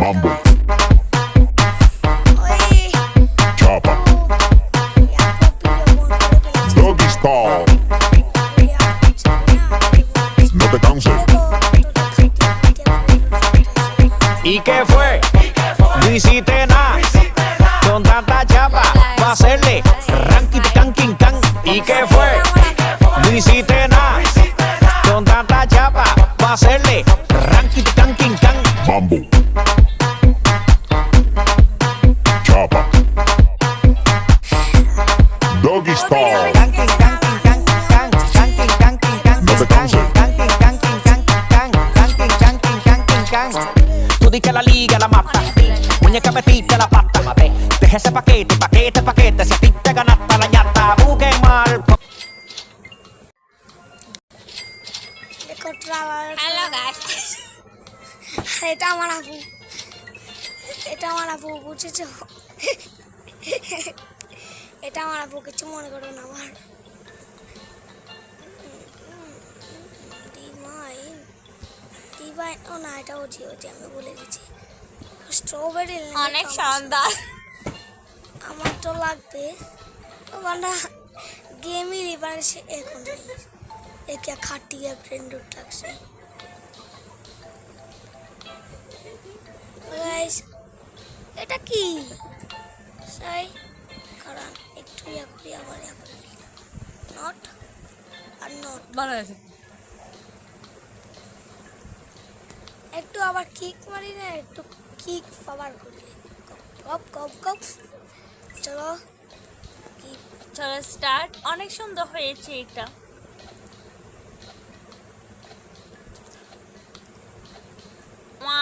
Mambo. Chopper. Doggy style. No te canses. ¿Y qué fue? No hiciste nada. Con tanta chapa, va a hacerle ranking, canking, can. ¿Y qué fue? No hiciste nada. Con tanta chapa, va a hacerle ranking, canking, can. Mambo. Chopper. Doggy style. Canking, canking, can, can, canking, canking, can. No te canses. Canking, canking, can, can, canking, canking, canking, can. Tú di que la liga la mata. Muñeca metiste la pata. Deja ese paquete, paquete, paquete. Si a ti te ganaste la ñata, busque mal. Hello guys, এটা আমার আপু বুঝেছো? এটা আমার আপু, কিছু মনে করো না। আমার ডিভাইন, ও না, এটা ওজি আমি ভুলে গেছি। স্ট্রবেরি অনেক সুন্দর। আমার তো লাগবে ওখানটা গেমই রিভার সে এখন একে খাটিয়ে ফ্রেন্ড উঠাচ্ছে। এটা কি সাই কারণ একটু ইয়া করি আবার নট আর নট ভালো আছে। একটু আবার কিক মারি না, একটু কিক পাওয়ার করি। কপ কপ কপ। চলো চলো স্টার্ট। অনেক সুন্দর হয়েছে এটা। মা